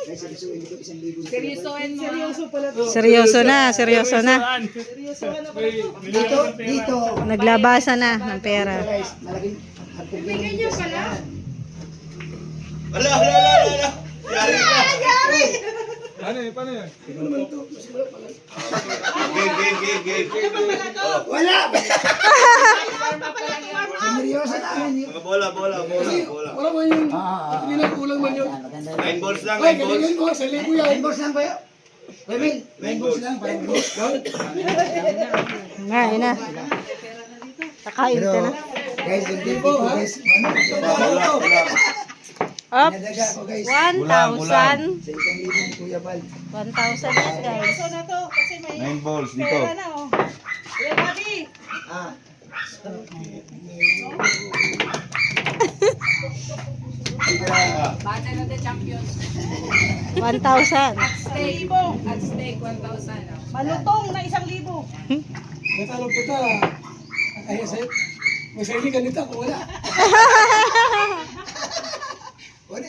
Seryosoin mo. Seryoso pala to. Seryoso na, seryoso na. Seryoso na pala to. Dito. Naglabasan na ng pera. Malaking hagpog. Bigyan niyo pala. Ala. Yari ka. Ano yun? Paano yan? Game. Wala! Seryoso na. Mga bola. Wala mo yun. Hindi na kulang man yun. 9 balls lang, Ay, 9 balls. galingan mo. Sa libo yan. 9 balls lang ba yun? Webel, 9 balls lang. 5 balls. Nga, yun na. Kakain ka na. Guys, hindi po guys. Bola. Up. Nadaga ko guys. 1,000. Sa 1,000 ni Kuya Bal. 1,000 yan, guys. Seryoso na to. Kasi may 9 balls dito. pera na oh. Kuya Bobby. Ah. Battle of the Champions. 1,000. Stake. At stake 1,000. Malutong na 1,000. Natanong ko ta. Ay, sa'yo. May sarili ka nito kung wala. Wala.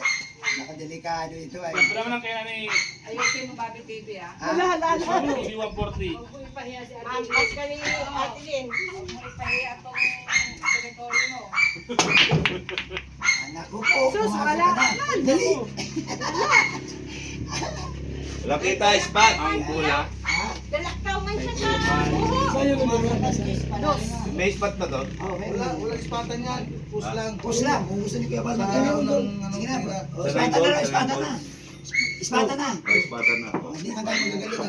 Nakadelikado ito ay. Wala mo lang kaya ni Ayusin mo Bobby TV ah. Wala. TV 140. Mas kami Ate Lynn. Ipahiya tong territory mo. Anak ko po. Sus, pumasok wala. ka na. Dali. Wala kita spot. Ang bola. Dalakaw man siya sa Sa'yo ko naman. May spot na to? Oh, wala. Walang spatan yan. Push lang. Push lang. Kung gusto ni Kuya Bal magkano doon. Sige na. Oh, Sa Ispatan nine na. balls, Ispatan nine na. balls. Ispatan na. May spot na. Oh, hindi na tayo magagalit.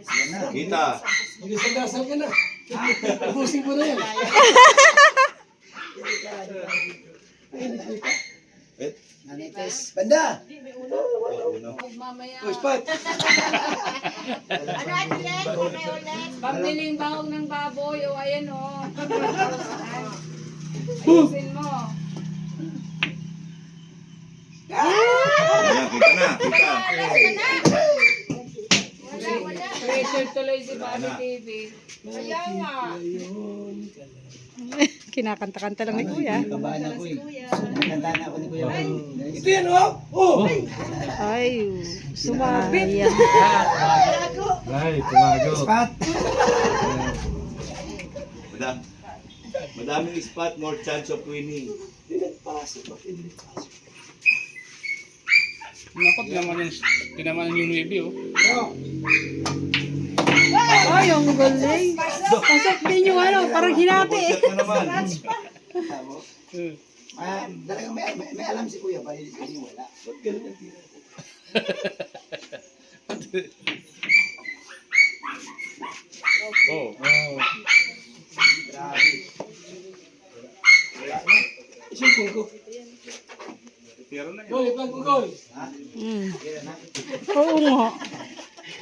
Yan na. Kita. Mag-isang-dasal ka na. Ubusin mo na yan. Nanites. Banda. mamaya. Oh, spot. Ano Ate Lynn? Kami ulit. Pambiling bahog ng baboy. O ayan o. Ayusin mo. Ayan, kita na. Kita. Wala. Pressure tuloy si Bobby TV. Kaya nga. Kinakanta-kanta lang ni Kuya. Kabahan ako eh. Nagkanta na ako ni Kuya Bal. Ito yan, oh. Oh. Ay, sumabit. Ay, tumago. Spot. Madaming spot, more chance of winning. Nakot naman yung review. Ay, ang galing. Pasok din yung ano, parang hinati eh. Shot na naman. Talagang may alam si Kuya Bal. Hindi wala. Oh. Grabe. Isang ko. Pero na Goal, ipag mo goal. Mm. Oo nga.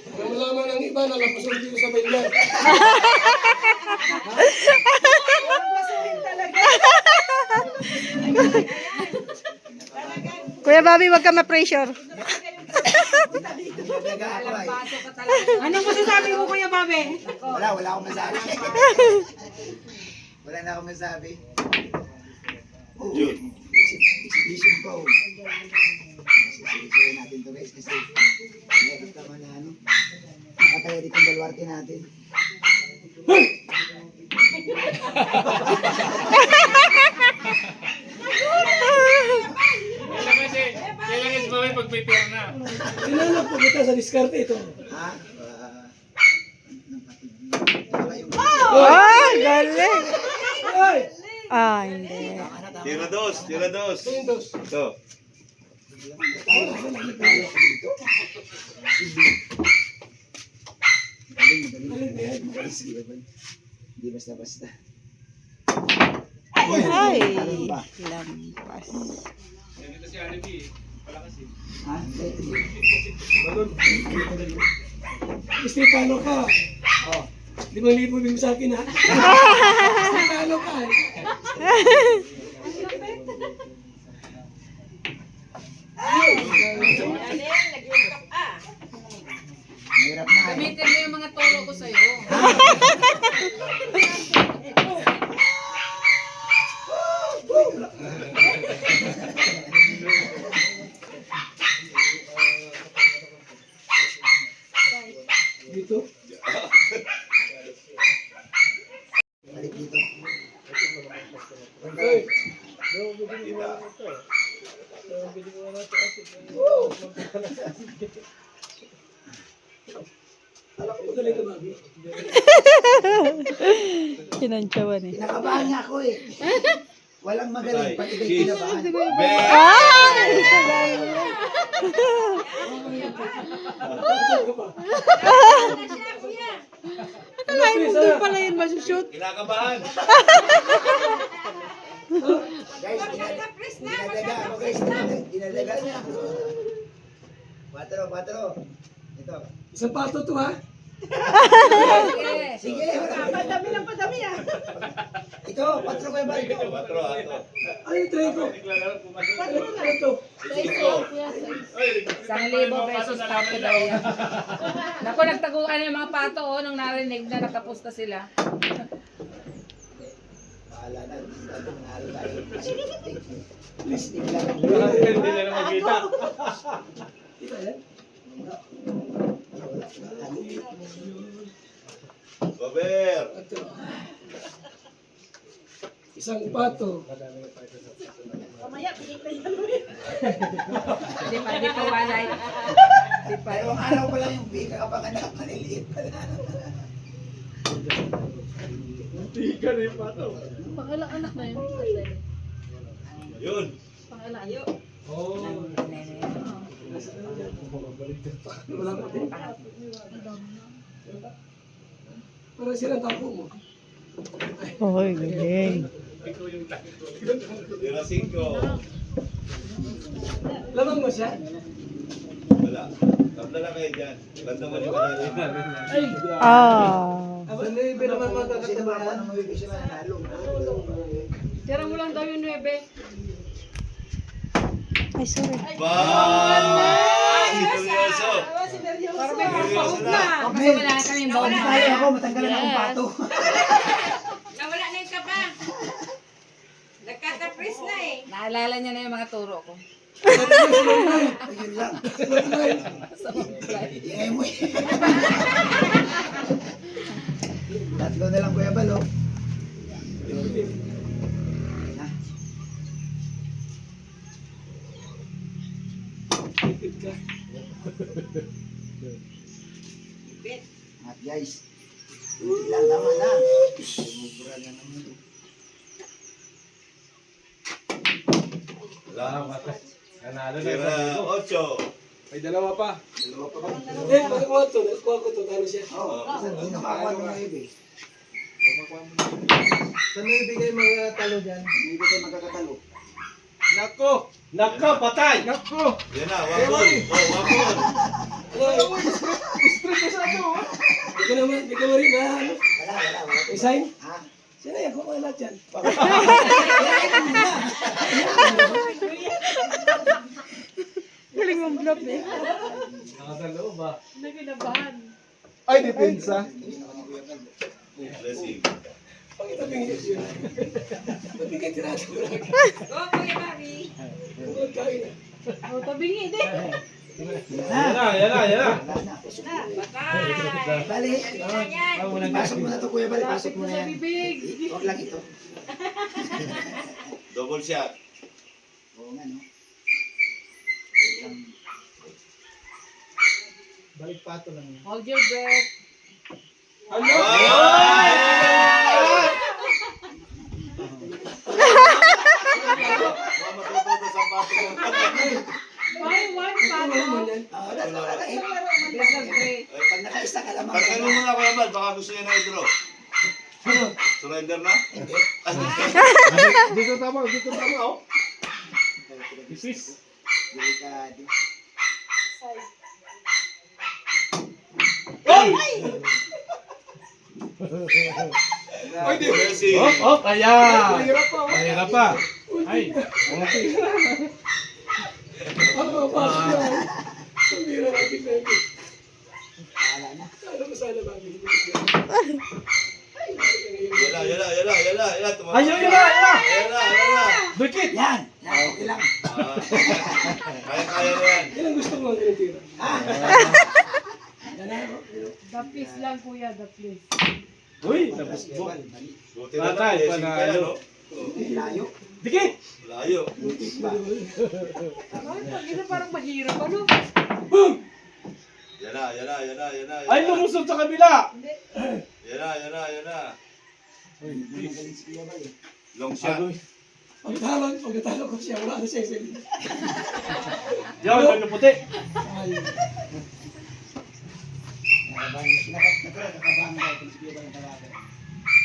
Kung malaman ng iba na lapasun dito sa bayan. Kuya Bobby, wag ka ma-pressure. Naglaga ako ay. Anong masasabi mo Kuya Bobby? Wala akong masabi. Wala na akong masabi. Oh, exhibition pa oh. Sisirisin natin to guys kasi meron naman na ano. Nakataya dito ang baluarte natin. Kailangan is bawal pag may pera na. Tinanap po kita sa diskarte ito. Ha? Oh, galing. Ay! Ah, hindi. Tira dos. Windows. Ito. Hindi basta-basta. Ay, lampas. Dito si Alibi. Palakas eh. Ha? Istikano ka. Oh. 5,000 din sa akin ha. Istikano ka. Mahirap na. Gamitin mo yung mga turo ko sa'yo. Dito. Balik dito. Ay, Kita. alam ko magaling ka, Bobby. Pinantsawan eh. Kinakabahan niya ako eh. Walang magaling, pati kayo kinabahan. Ay! Akalain mo doon pala yun masushoot. Kinakabahan. Guys, dinadaga ako guys. Dinadaga niya ako. Patro. Ito. Isang pato to, ha? Sige, padami lang padami ah. Ito, patro ko yung balik ko. Patro, ato. Ano yung tray ko? Ano to? Cinco. 1,000 pesos pato daw yan. Naku, nagtaguan yung mga pato, oh, nung narinig na nakapusta sila. Bahala na. Dito nanalo tayo. Listing lang. Hindi na makita. Ito yan? Baber. Ito. Isang pato. Di pa walay. Di pa. Pero ang araw pa lang yung bika kapag anak, maliliit pa lang. Pangalang anak na yun. Yun. Wala pa din. Parang silang tapo mo. Oy, galing. Zero cinco. Lamang mo siya? Wala. Tabla lang kayo dyan. Ganda mo ni Manalo. Ah. Aba, naibe naman Sino ba magkakatabayan. ang mabibig siya mananalo? Tira mo lang daw yung 9. Ay, sorry. Ba! Si Nervioso. Nervioso na. Kasi wala na kaming baon. Tayo ako, matanggalan akong pato. Nawala na yung kaba. Nagkatapres na eh. Naalala niya na yung mga turo ko. Ayun lang. Ingay mo eh. Tatlo na lang Kuya Bal, oh. Na. Ipit ka. At guys, hindi lang tama na. Mubura na naman. Tira ocho. May dalawa pa. Eh, pagkakuha to, nakuha ko to, talo siya. Oo, hindi nakakuha ng mga ibe. Saan mo ibigay mga talo dyan? Hindi ko tayo magkakatalo. Nako! Nako, patay! Nako! Yan na, wapon. Oh, wapon. Ano? Straight ka sa ato, ha? Di ka marin na, ano? Wala. Resign? Ha? Sino yan? Kukuha lahat yan. Galing mong bluff eh. Ay, depensa. Blessing. Pagkitabing yun. Ba't ka tirado mo lang? Go, Kuya Bobby. Huwag kain na. O, tabingi din. Yan na. Bye. Bali, pasok mo na to Kuya Bal, pasok mo na yan. Bibig. Huwag lang ito. Double shot. Oo nga, no? Balik pato lang yan. Hold your breath. Mga matututo sa pato mo. Wala. Bless the break. Pag nakaisa ka lamang. Pagkano mo na Kuya Bal, baka gusto niya na i-draw. Surrender na? Dito tama, oh. Isis. Delikado. Blessing. Kaya! Mahirap pa. Ay, okay. Ako, pasok yan. Ang bira natin na ito. Wala na. Ano mo sana ba? Yala. Ayun, yala! Yala. Frikit! Yan! Yan, okay lang. Kaya-kaya na yan. Yan ang gusto ko ang tinitira. Yan na. The piece lang kuya, the piece. Uy, tapos mo. Mali. Buti na lang, Patay, blessing pa yan, panalo. no? Layo. Dikit! Layo. Butik pa. Ay, pag ina parang mahirap, ano? Yan na, yan na, yan na, yan na. Ay, lumusot sa kabila! Yan na, yan na, yan na. Magaling si Kuya Bal eh. Long shot. Pagkatalo ko siya, wala na siya isa. Yan, ang puti. Nakabahan na sila. Nakabahan daw kung si Kuya Bal ang talaga.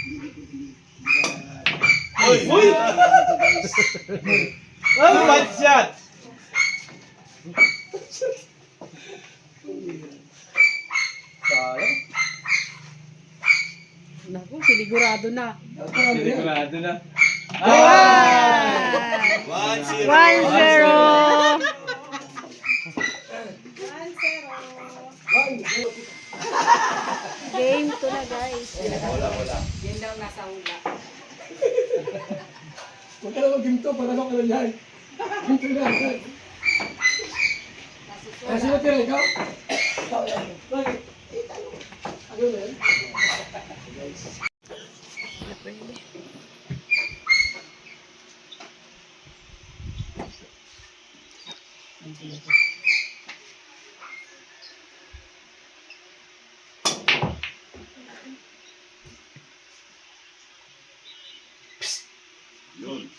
Hindi Uy! Uy! Ay, bad shot! Sayang. Naku, sinigurado na. Sigurado na. Ah! 1-0. 1-0. Game to na guys. Wala, wala. Yan daw nasa hula. Huwag ka na mag-ginto, para ka na yan. Ginto na. Sino tira ikaw? Ikaw yan. Bakit? Ano na yan? Yun.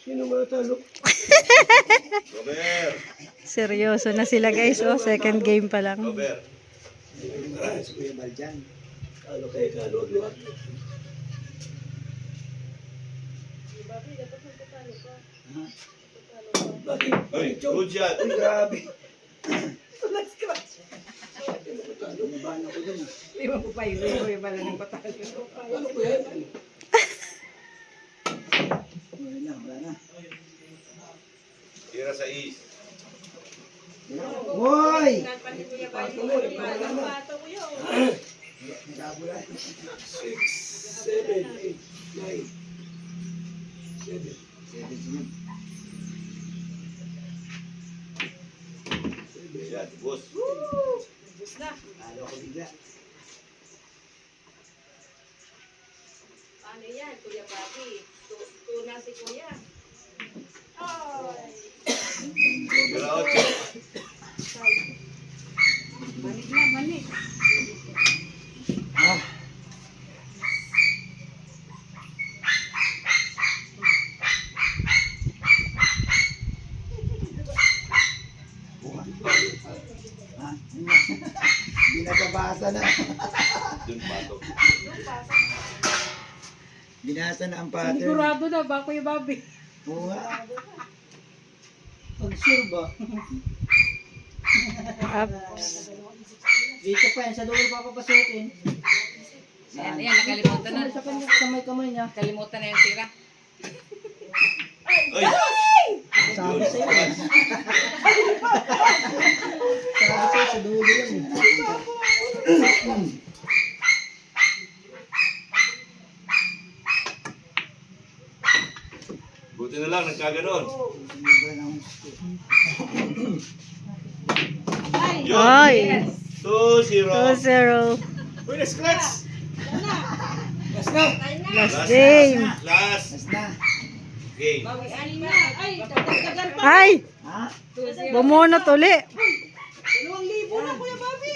Sino matalo? Robert. Seryoso na sila guys, oh. Second game pa lang. Robert. si Kuya Bal dyan. Ano kayo kaluwag-luwag? Bakit? Uy, good shot. Uy, grabe. Nabahan ako dun. Di ba po pa yung bala ng patalo? Ano ko yan? Wala na. Tira sa east. Hoy! Six, seven, eight, nine. Seven. Yan, boss. Talo ako bigla. Ano yan, Kuya Bobby? Tuna si Kuya. Tira 8. Balik na, balik. Ah. Ha? Binababasa na. Dun patok. Binasa na ang pattern. Sinigurado na ba, Kuya Bobby? Oo nga. Pag-sure ba? Ups. Dito pa yan, sa dulo papapasukin. Ayan, ayan, nakalimutan na. Sa may kamay niya. Nakalimutan na yung tira. Uy! Sabi sa'yo. Sabi sa'yo sa dulo yan. Buti na lang, nagkaganon. Yun. Ay, 2-0. 2-0. Uy, na-scratch! Last na. Last game. Last Last na. game. Ay, dagdagan pa. Ay, Ha? bumunot uli. 2,000 na, Kuya Bobby.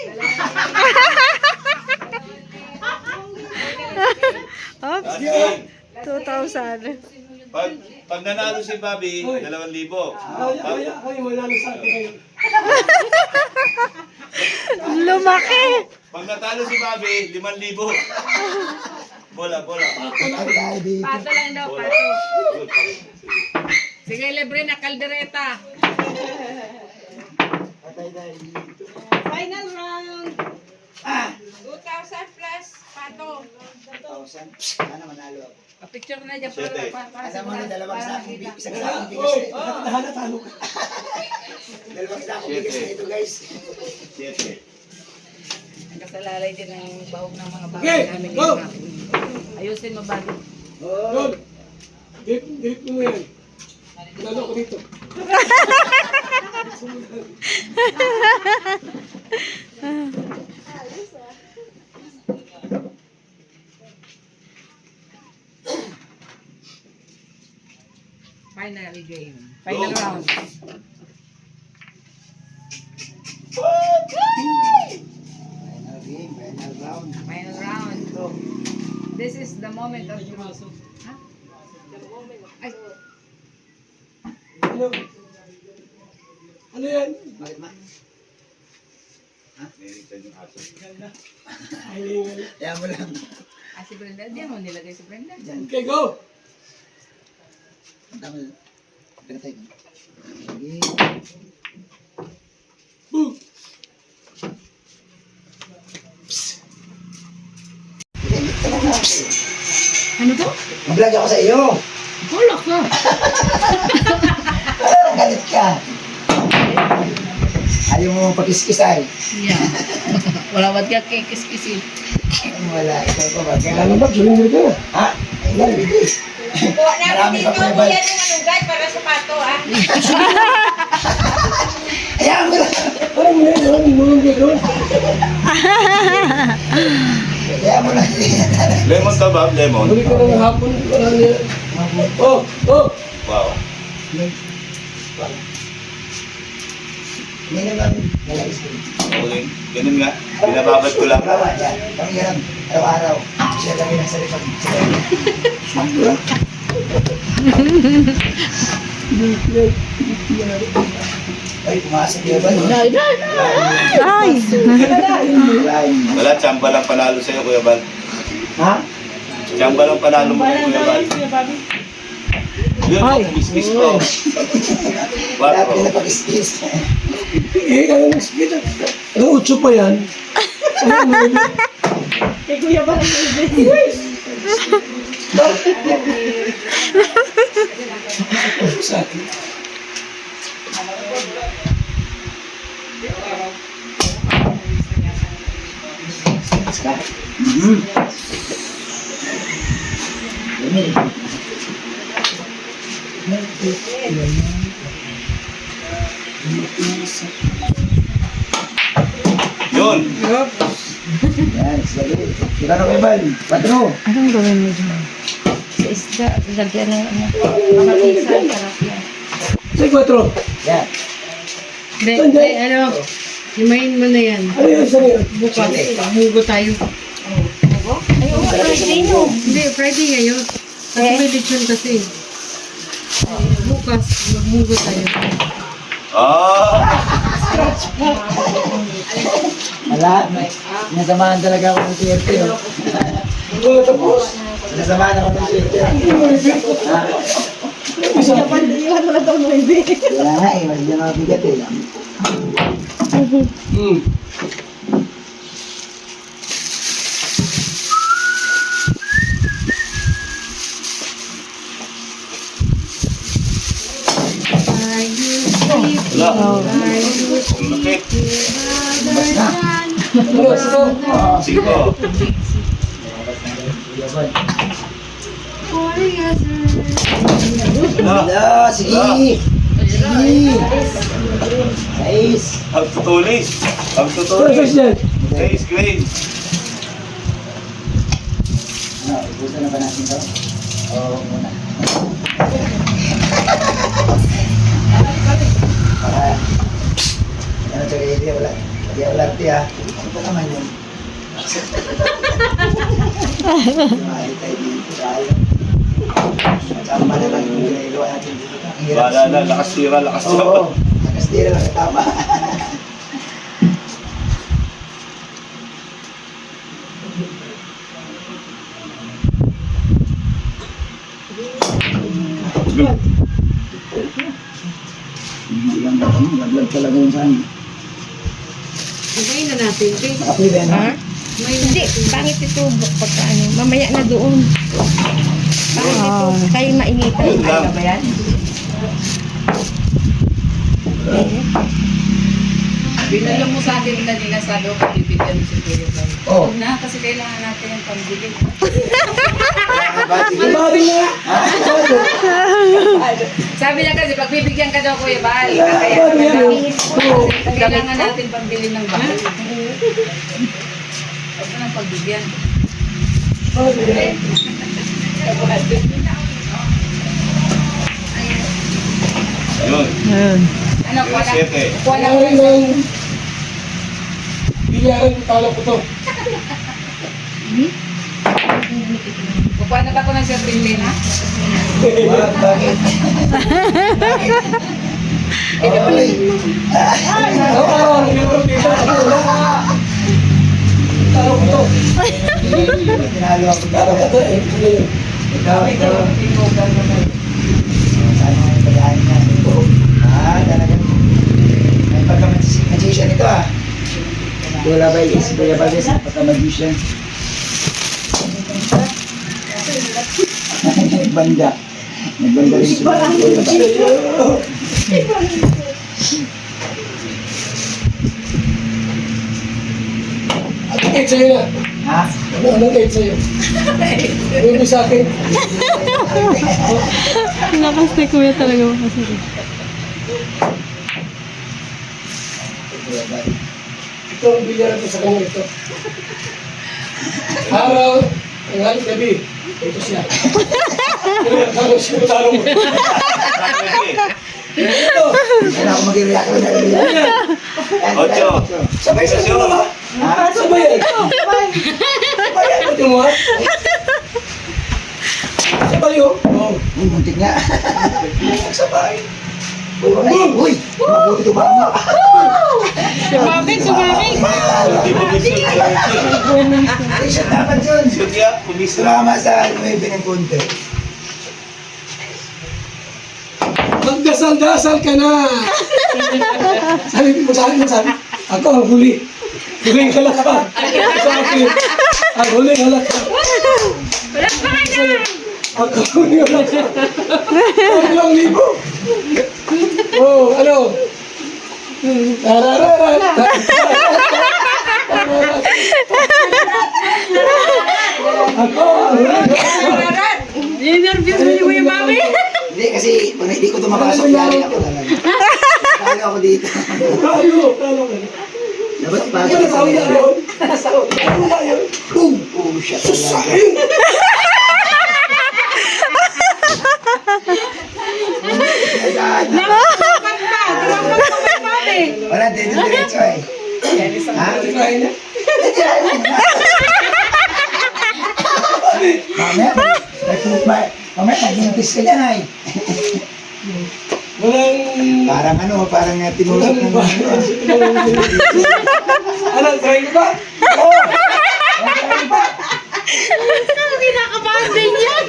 Oops, Last game. 2,000. Pag nanalo si Bobby, 2,000. Kaya mo lang sa akin ngayon. Lumaki. Pag natalo si Bobby, 5,000. Bola, bola. Ay, dito. Pato lang daw, Bola. pato. Good. Sige, libre na kaldereta. Patay dahil dito. Final round. 2,000 plus pato. 1,000. Sana manalo ako. Picture ko na dyan Siyete. para Alam mo na, dalawang sakong kita. isang sakong bigas Oy, na ito. nahanatalo ka. Dalawang sakong bigas na ito, guys. 7. Nakasalalay din ng bahog ng mga bagay Okay, namin. go! Ayusin mo ba? Yun. Date mo yan. Lalo ko dito. Final game. Final round. Final game, final round. Final round. This is the moment of truth. Ha? Ay, Ano? Ano yan? Bakit ma? Ay, lingal. Kaya mo lang. si Brenda. Diyan mo nilagay si Brenda. Diyan. Okay, go! Tama. Pinatay ko. Sige. Boom! Ano to? Mag-vlog ako sa iyo. Wala ka. Parang galit ka. Ayaw mo pakiskisay. Yeah. Wala ba't ka kikis-kisin? Wala. Ikaw pa ba? Kaya Ano ba? Sulinder ka na. ha? Ay, hindi. Kuha namin Marami dito, pa po kuya ng manugay para sa pato, ha? Ayan mo lang. Parang may mga doon. Kaya mo lang. Lemon tabab, lemon. Balik ka na ng hapon. Wala niya. Oh! Oh! Wow. Hindi naman nalagis ko. Okay. Ganun nga. Binababad ko lang. Bawa yan. Kami yan araw-araw. Siya lang yung nasa likod. Ay, pumasok yun ba? Ay! Wala, tsamba lang panalo sa'yo, Kuya Bal. Ha? Tsamba lang panalo mo, Kuya Bal. Yun, kumiskis ko. Wala pa 4. rin napag-skis. Eh, kaya nang sige na. Ano, 8 pa yan? Ano, Kay Kuya ba? sa akin. Yun. Yan, sige. Ikaw na kayo, Bal. 4. Anong gawin mo dyan? Sa isda, lagyan ng ano. Mga pisan, sarap yan. Say 4. Yan. Hindi, ano, himayin mo na yan. Ano yan? Saan yan? Bukas, mugo tayo. Friday no. Hindi, Friday ngayon. Kasi may lechon kasi. Bukas, magmugo tayo. Ah! Wala. Nasamahan talaga ako ng swerte. Oh. Ano, tapos? Nasamahan ako ng swerte. Ha? Iwan mo na daw mo hindi. Wala nga eh. Mas dyan ako bigat eh. Hmm. Wala. Bakit? Labas na. 5. Wala. Sige. Sige. 6. Pagtutulis. Ano sa Pagtutulis. yan? 6 grade. Ano, gusto na ba natin to? Oo, muna. Para, ano to, hindi wala. Hindi wala ito ah. Ano pa naman yun? Mali tayo dito tayo. Tama na lang yung ginagawa natin dito. Ang hirap Wala na, lakas tira, lakas tira. Oo, nakastira lang tama. Hindi lang ba? Naglag talaga yun sa amin. Himayin na natin. Okay? Nakapoy ba yan? Ha? Hindi, pangit ito pagka ano. Mamaya na doon. Pangit ito. Kayo mainitan. Yun lang. Ano ba yan? Binalo mo sa akin kanina, sabi ko bibigyan mo si Kuya Bal. Oh. Huwag na, kasi kailangan natin yung pambili. Babi nga. Sabi niya kasi, pag bibigyan ka daw Kuya Bal, kaya ka na lang. Kailangan natin pambili ng bahay. Huwag mo nang pagbigyan. Yun. Ayun. Ano, kuha na. 7. Kuha na Kaya rin ng bilyaran talo ko to. Kukuha na ba ako ng serpente na? Bakit? Araw-araw, nag-iurong dito. Talo ko to. Tinalo ako. Talo ko to eh. Ikaw. Sana nga yung pagkain niya. Talagang may pagka-magician ito ah. Wala ba si Kuya Valdez, pagka-magician. Nagbanda. Nagbanda rin si Kuya Valdez. Anong 8 sa'yo na? Ha? Anong 8 sa'yo? Yung sa akin. Lakas ni Kuya talaga makasali. Kuya Valdez. Ito ang bilyaran ko sa kanya ito. Araw, tanghali, gabi. Ito siya. Talo siya, talo mo. Ito. Kaya ako mag-react na rin. 8. Sabay sa iyo ba? Ha? Sabay. Sabay yan. Ito mo ha? Sabay yun. Oo. Muntik nga. Sabay. Uy! Mabuti ito ba mo? Sumabit, sumabit. Hindi mo gusto. Ay, siya dapat yun. Sige, kumisa. Sumama sa nuwebe ng konti. Magdasal-dasal ka na. Sabi mo sa akin, sabi, ako ang huli. Huling halakad. Sa akin, ang huling halakad. Ako ang huling halakad. 3,000. Oh, ano? Tararara. Ako ang huling halakad. Interview mo ni Kuya Bobby. Hindi, kasi pag hindi ko tumapasok, galing ako talaga. Talo ako dito. Talo ka na. Dapat Ano pasok sa uyan yun? Ano ba yun? Boom! Oh, shit. Susahin! Wala, dito-diretso eh. Ha? Tirahin na. Mamaya, nag-intis ka dyan ay. Walang... Parang tinusok ng Ano, try ba? Oo! Kinakabahan din yan.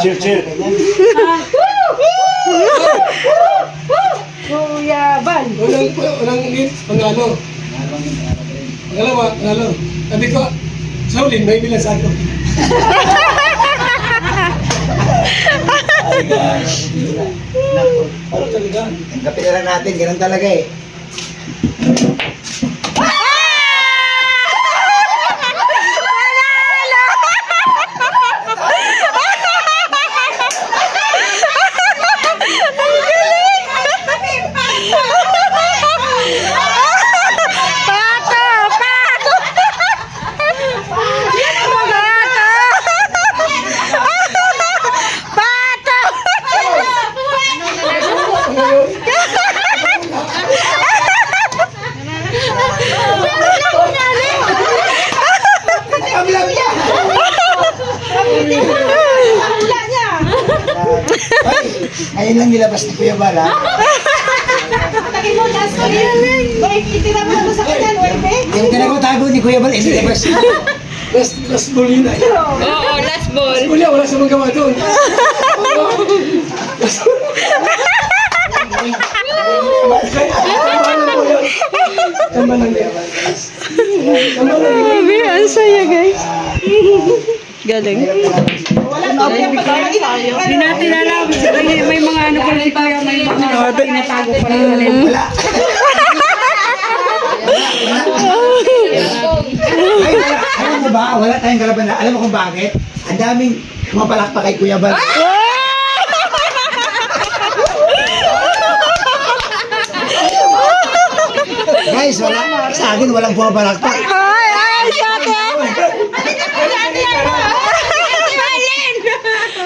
Cheer. Kuya Bal. Walang hit, pangalo. Pangalo. Sabi ko, Shaolin, may bilang sa akin. Ano talaga? Tanggapin na lang natin, ganun talaga eh. Kablang niya! Ay, ngayon lang nilabas ni Kuya Bal, ha? Patagin mo, last ko rin. Uy, itira mo naman sa kanya, Nuebe. Yung tinagutago ni Kuya Bal, nilabas. Last ball yun ay. Oo, last ball. Kuya, wala sa mga gawa doon. Tama lang yan. Tama lang yan. Grabe, ang saya guys. Galing. Hindi natin alam. May mga ano pa rin tayo. May mga tinatago pa rin. Wala. Ay, wala. Alam mo ba? Wala tayong kalaban na. Alam mo kung bakit? Ang daming pumapalakpak kay Kuya Bal. Guys, wala. Sa akin, walang pumapalakpak. Ay, sa akin.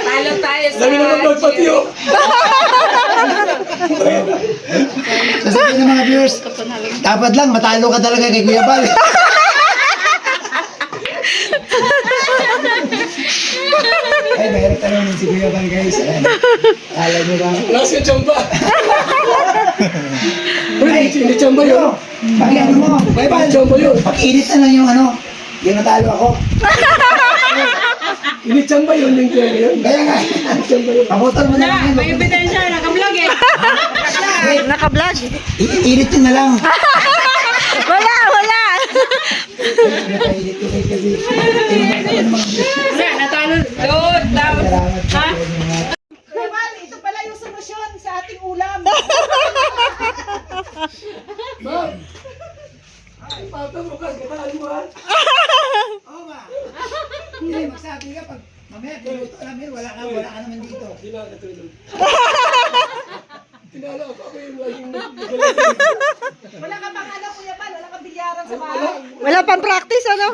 Talo tayo sa... Dami naman magpatiyo. Sasabihin ng mga viewers, dapat lang, matalo ka talaga kay Kuya Bal. Ay, mayroon tanongin si Kuya Bal, guys. Ayan. Alam nyo ba? Last yung chamba. Uy, hindi chamba yun. Pag ano mo, Kuya Bal, Chamba yun. pag-init na lang yung ano, yung natalo ako. Hindi chamba yun yung kaya yun. Kaya nga, Chamba yun. pabutol mo na lang May yun. ebidensya, naka-vlog eh. Naka-vlog. Init yun na lang. Wala, wala. Napainit ko kayo kasi. Tingnan ko ng mga viewers. Wala, natalo. Good, down. Salamat po. Ha? Kuya Bal, ito pala yung solusyon sa ating ulam. Papa mo ka, gataan mo ha. Oo ba? Hindi, magsabi ka pag mamaya piluto namin, wala ka naman dito. Hindi na nakatulog. Tinala ako yung laging Wala ka pang ano, Kuya Bal, wala kang bilyaran sa bahay. Wala pang practice, ano?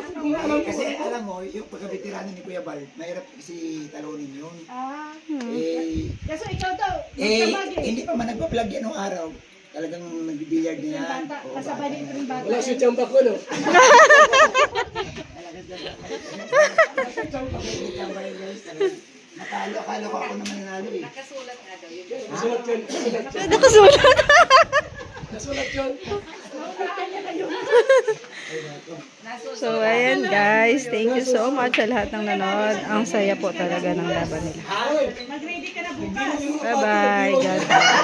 Kasi alam mo, yung pagkabitiranan ni Kuya Bal, mahirap kasi talunin yun. Ah, Eh, kaso ikaw daw, magdamag eh. hindi pa man nagpa-vlog yan nung araw. Talagang nagbibilyard na yan. Bata, Oo, kasabay bata din na. yung bata. wala si chamba ko, no? Natalo, akala ko ako naman nanalo eh. Nasulat yun. Nasulat yun. Nakasulat. Nasulat yun. So, ayan guys. Thank you so much sa lahat ng nanood. Ang saya po talaga ng laban nila. Mag-ready ka na bukas. Bye-bye. God bless.